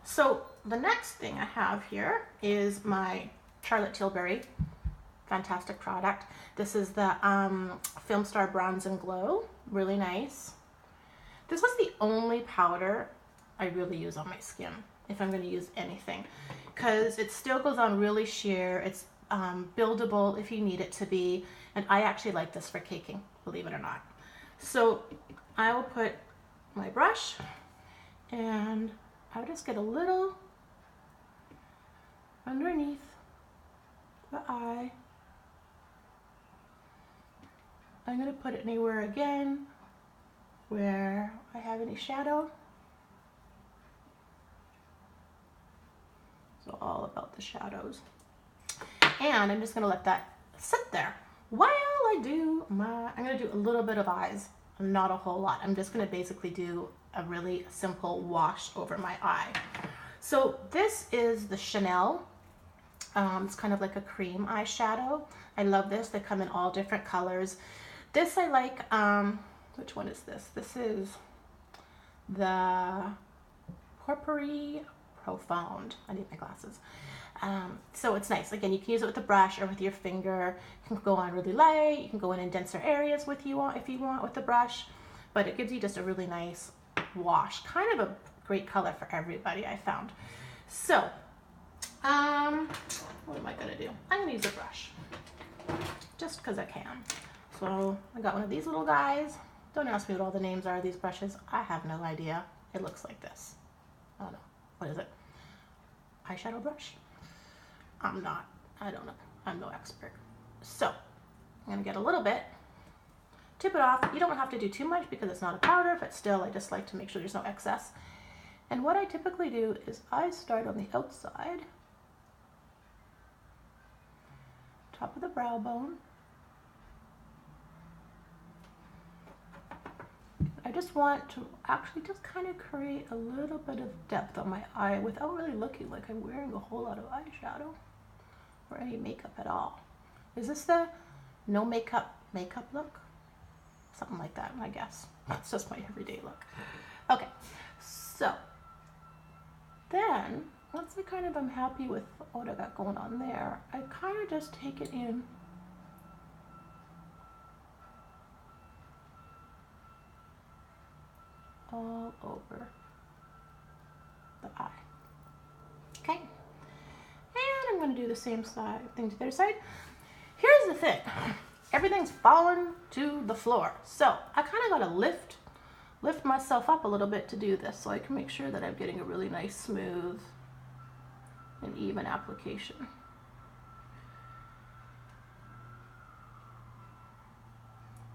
So the next thing I have here is my Charlotte Tilbury, fantastic product. This is the Film Star Bronze and Glow, really nice. This was the only powder I really use on my skin if I'm going to use anything, because it still goes on really sheer. It's buildable if you need it to be, and I actually like this for caking, believe it or not. So I will put my brush and I'll just get a little underneath the eye. I'm going to put it anywhere again where I have any shadow. So all about the shadows. And I'm just going to let that sit there while I do I'm going to do a little bit of eyes, not a whole lot. I'm just going to basically do a really simple wash over my eye. So this is the Chanel. It's kind of like a cream eyeshadow. I love this. They come in all different colors. This I like, which one is this? This is the Porphyry Profound. I need my glasses. So it's nice. Again, you can use it with a brush or with your finger. You can go on really light. You can go in denser areas if you want with the brush. But it gives you just a really nice wash. Kind of a great color for everybody, I found. So, what am I going to do? I'm going to use a brush. Just because I can. So, I got one of these little guys. Don't ask me what all the names are of these brushes. I have no idea. It looks like this. I don't know. What is it? Eyeshadow brush? I don't know. I'm no expert. So, I'm going to get a little bit, tip it off. You don't have to do too much because it's not a powder, but still I just like to make sure there's no excess. And what I typically do is I start on the outside, top of the brow bone. I just want to actually just kind of create a little bit of depth on my eye without really looking like I'm wearing a whole lot of eyeshadow or any makeup at all. Is this the no makeup look? Something like that, I guess. That's just my everyday look. Okay, so then once I'm happy with what I got going on there, I kind of just take it in all over the eye. Okay, and I'm going to do the same thing to the other side. Here's the thing. Everything's falling to the floor. So I kind of got to lift myself up a little bit to do this so I can make sure that I'm getting a really nice, smooth, and even application.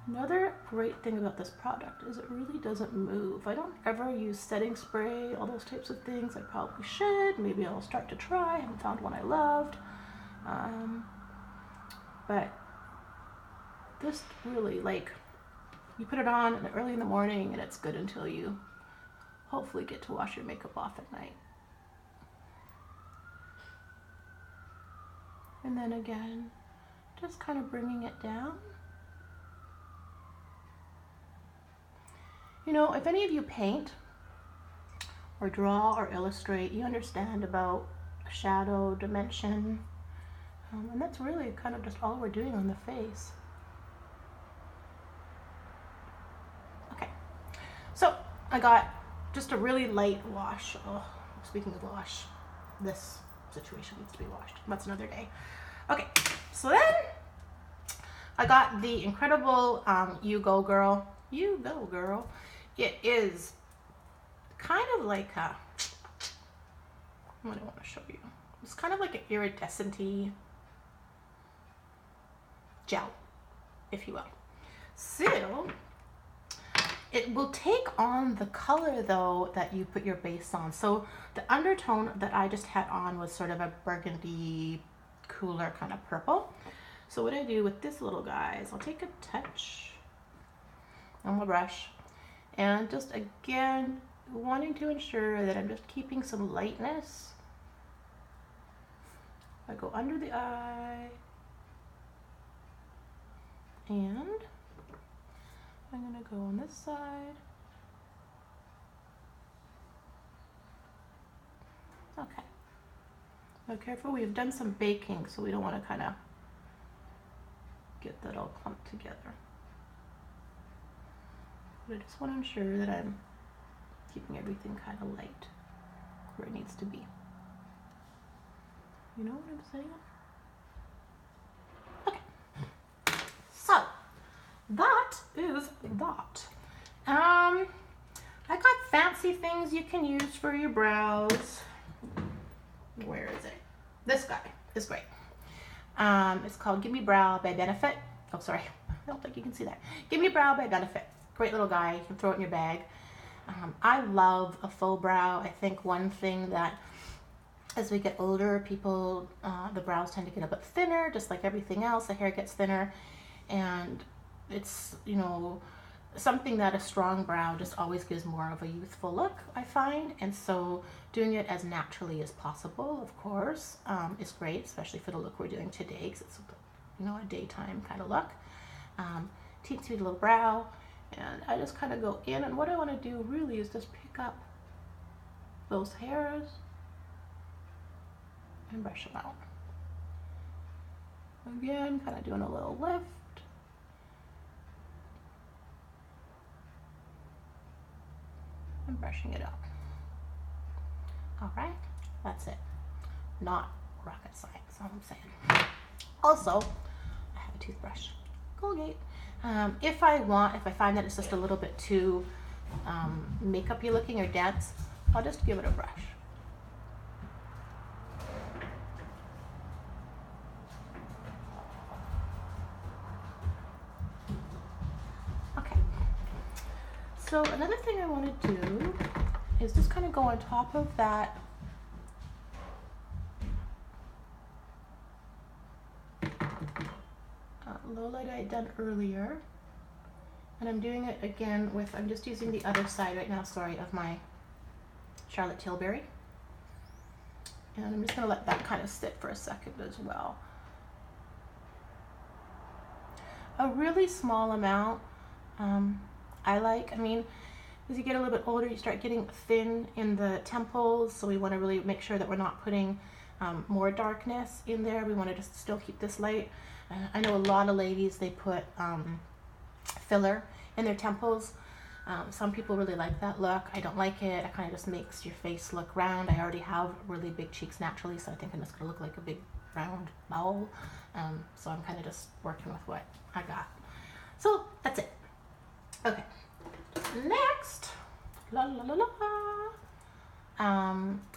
Another great thing about this product is it really doesn't move. I don't ever use setting spray, all those types of things. I probably should. Maybe I'll start to try. I haven't found one I loved. But this really, like, you put it on early in the morning and it's good until you hopefully get to wash your makeup off at night. And then again, just kind of bringing it down. You know, if any of you paint or draw or illustrate, you understand about shadow dimension. And that's really kind of just all we're doing on the face. Okay, so I got just a really light wash. Oh, speaking of wash, this situation needs to be washed. That's another day. Okay, so then I got the incredible You Go Girl. You Go Girl. It is kind of like a, what do I want to show you? It's kind of like an iridescent-y gel, if you will. So it will take on the color though that you put your base on. So the undertone that I just had on was sort of a burgundy, cooler kind of purple. So what I do with this little guy is I'll take a touch on my brush and just again wanting to ensure that I'm just keeping some lightness. I go under the eye and I'm going to go on this side. Okay. Now careful, we've done some baking, so we don't want to kind of get that all clumped together. But I just want to ensure that I'm keeping everything kind of light where it needs to be. You know what I'm saying? Okay. So, that is that. I got fancy things you can use for your brows. Where is it? This guy is great. It's called Gimme Brow by Benefit. Oh, sorry. I don't think you can see that. Gimme Brow by Benefit. Great little guy. You can throw it in your bag. I love a faux brow. I think one thing that as we get older, people, the brows tend to get a bit thinner, just like everything else. The hair gets thinner. And it's, you know, something that a strong brow just always gives more of a youthful look, I find. And so doing it as naturally as possible, of course, is great, especially for the look we're doing today, because it's, you know, a daytime kind of look. Teensy little brow, and I just kind of go in, and what I want to do really is just pick up those hairs and brush them out. Again, kind of doing a little lift. And brushing it out. All right, that's it. Not rocket science, all I'm saying. Also, I have a toothbrush, Colgate. If I find that it's just a little bit too makeup-y looking or dense, I'll just give it a brush. Okay. So another thing I want to do is just kind of go on top of that low light I had done earlier, and I'm doing it again with, I'm just using the other side right now, sorry, of my Charlotte Tilbury, and I'm just going to let that kind of sit for a second as well. A really small amount. I mean, as you get a little bit older, you start getting thin in the temples, so we want to really make sure that we're not putting more darkness in there. We want to just still keep this light. I know a lot of ladies, they put filler in their temples. Some people really like that look. I don't like it. It kind of just makes your face look round. I already have really big cheeks naturally, so I think I'm just going to look like a big round bowl. So I'm kind of just working with what I got. So that's it. Okay. Next,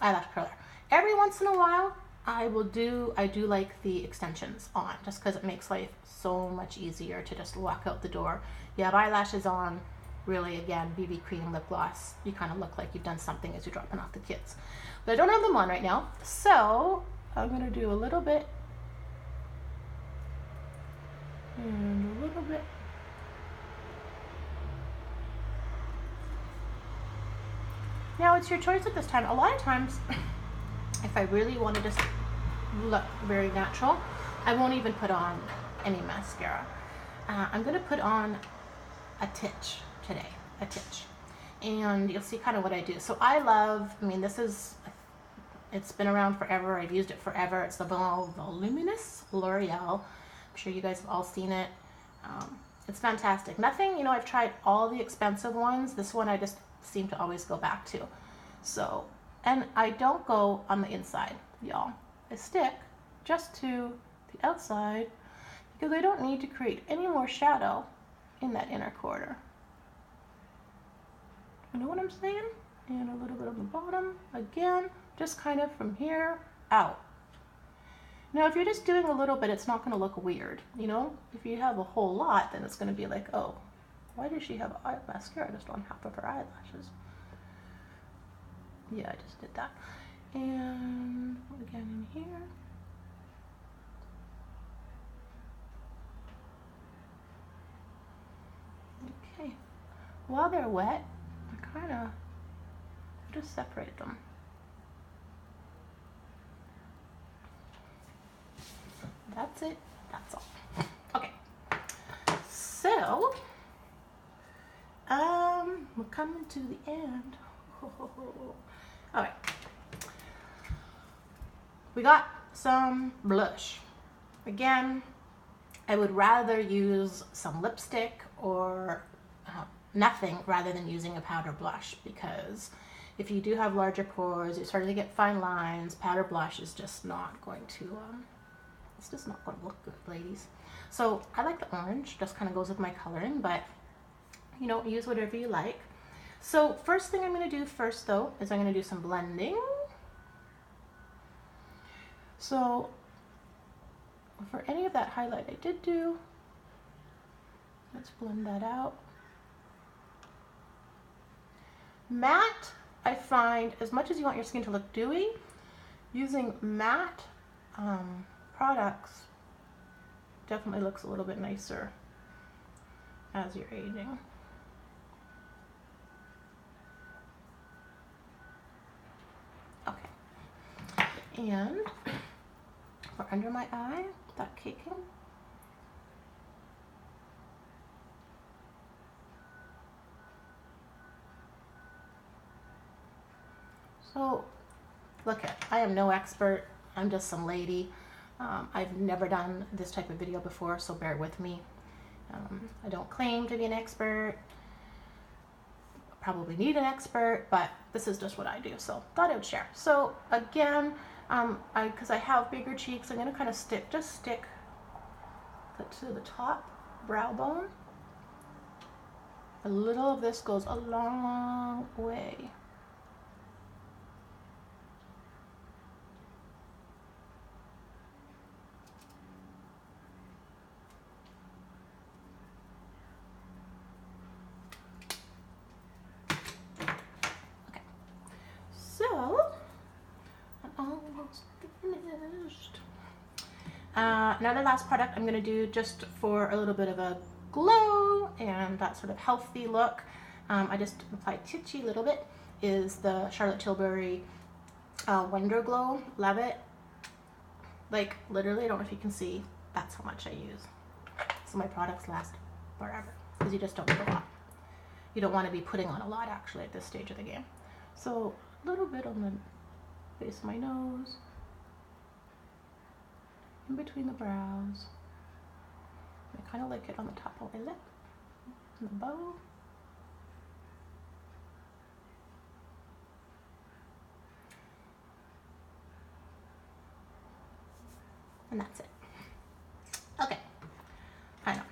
eyelash curler. Every once in a while, I do like the extensions on, just because it makes life so much easier to just walk out the door. You have eyelashes on, really, again, BB cream, lip gloss. You kind of look like you've done something as you're dropping off the kids. But I don't have them on right now, so I'm going to do a little bit and a little bit. Now it's your choice at this time. A lot of times, if I really want to just look very natural, I won't even put on any mascara. I'm going to put on a titch today, and you'll see kind of what I do. So I mean, it's been around forever. I've used it forever. It's the Voluminous L'Oreal. I'm sure you guys have all seen it. It's fantastic. Nothing, you know, I've tried all the expensive ones. This one I just seem to always go back to. So, and I don't go on the inside, y'all. I stick just to the outside because I don't need to create any more shadow in that inner quarter. You know what I'm saying? And a little bit on the bottom. Again, just kind of from here out. Now, if you're just doing a little bit, it's not going to look weird. You know, if you have a whole lot, then it's going to be like, oh, why does she have mascara just on half of her eyelashes? Yeah, I just did that. And again in here. Okay. While they're wet, I kind of just separate them. That's it. That's all. Okay. So, we're coming to the end. All right. We got some blush. Again, I would rather use some lipstick or nothing rather than using a powder blush, because if you do have larger pores, you're starting to get fine lines, powder blush is just not going to, it's just not going to look good, ladies. So I like the orange, just kind of goes with my coloring, but you know, use whatever you like. So first thing I'm going to do first though is I'm going to do some blending. So for any of that highlight I did do, let's blend that out. Matte, I find, as much as you want your skin to look dewy, using matte products definitely looks a little bit nicer as you're aging. Okay, and for under my eye, that caking, so look at, I am no expert, I'm just some lady. I've never done this type of video before, so bear with me. I don't claim to be an expert, probably need an expert, but this is just what I do, so thought I would share. So again, because I have bigger cheeks, I'm going to kind of stick to the top brow bone. A little of this goes a long way. Another last product I'm going to do just for a little bit of a glow and that sort of healthy look. I just applied titchy a little bit, is the Charlotte Tilbury Wonder Glow. Love it. Like literally, I don't know if you can see, that's how much I use. So my products last forever because you just don't need a lot. You don't want to be putting on a lot actually at this stage of the game. So a little bit on the base of my nose, in between the brows. I kind of like it on the top of my lip, and the bow. And that's it. Okay, I know.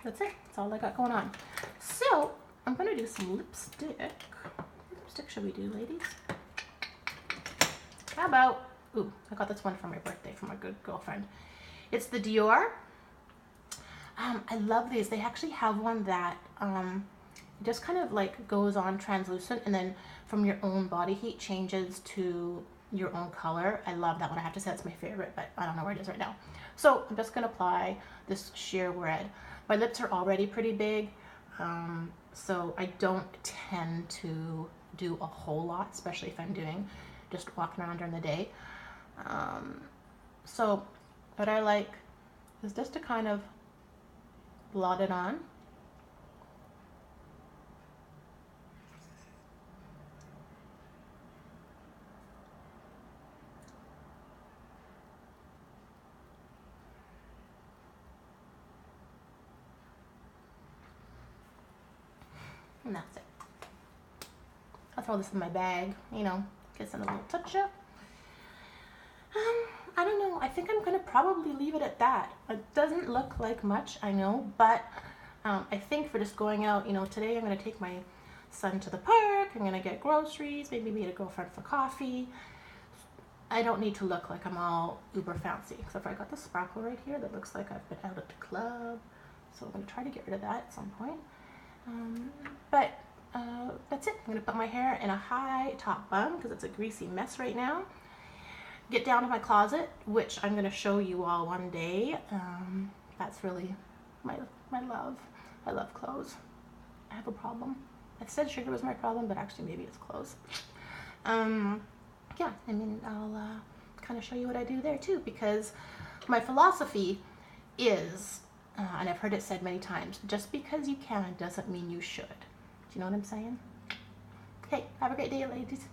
That's it. That's all I got going on. So I'm gonna do some lipstick. What lipstick should we do, ladies? How about, ooh, I got this one for my birthday from a good girlfriend. It's the Dior. I love these. They actually have one that just kind of like goes on translucent and then from your own body heat changes to your own color. I love that one. I have to say that's my favorite, but I don't know where it is right now. So I'm just going to apply this sheer red. My lips are already pretty big, so I don't tend to do a whole lot, especially if I'm doing just walking around during the day. So what I like is just to kind of blot it on. And that's it. I'll throw this in my bag, you know, get some little touch up. I don't know. I think I'm going to probably leave it at that. It doesn't look like much, I know, but I think for just going out, you know, today I'm going to take my son to the park. I'm going to get groceries, maybe meet a girlfriend for coffee. I don't need to look like I'm all uber fancy, except for I got the sparkle right here that looks like I've been out at the club. So I'm going to try to get rid of that at some point. But that's it. I'm going to put my hair in a high top bun because it's a greasy mess right now. Get down to my closet, which I'm going to show you all one day. That's really my love. I love clothes. I have a problem. I said sugar was my problem, but actually maybe it's clothes. Yeah, I mean, I'll kind of show you what I do there too, because my philosophy is, and I've heard it said many times, just because you can doesn't mean you should. Do you know what I'm saying? Okay, have a great day, ladies.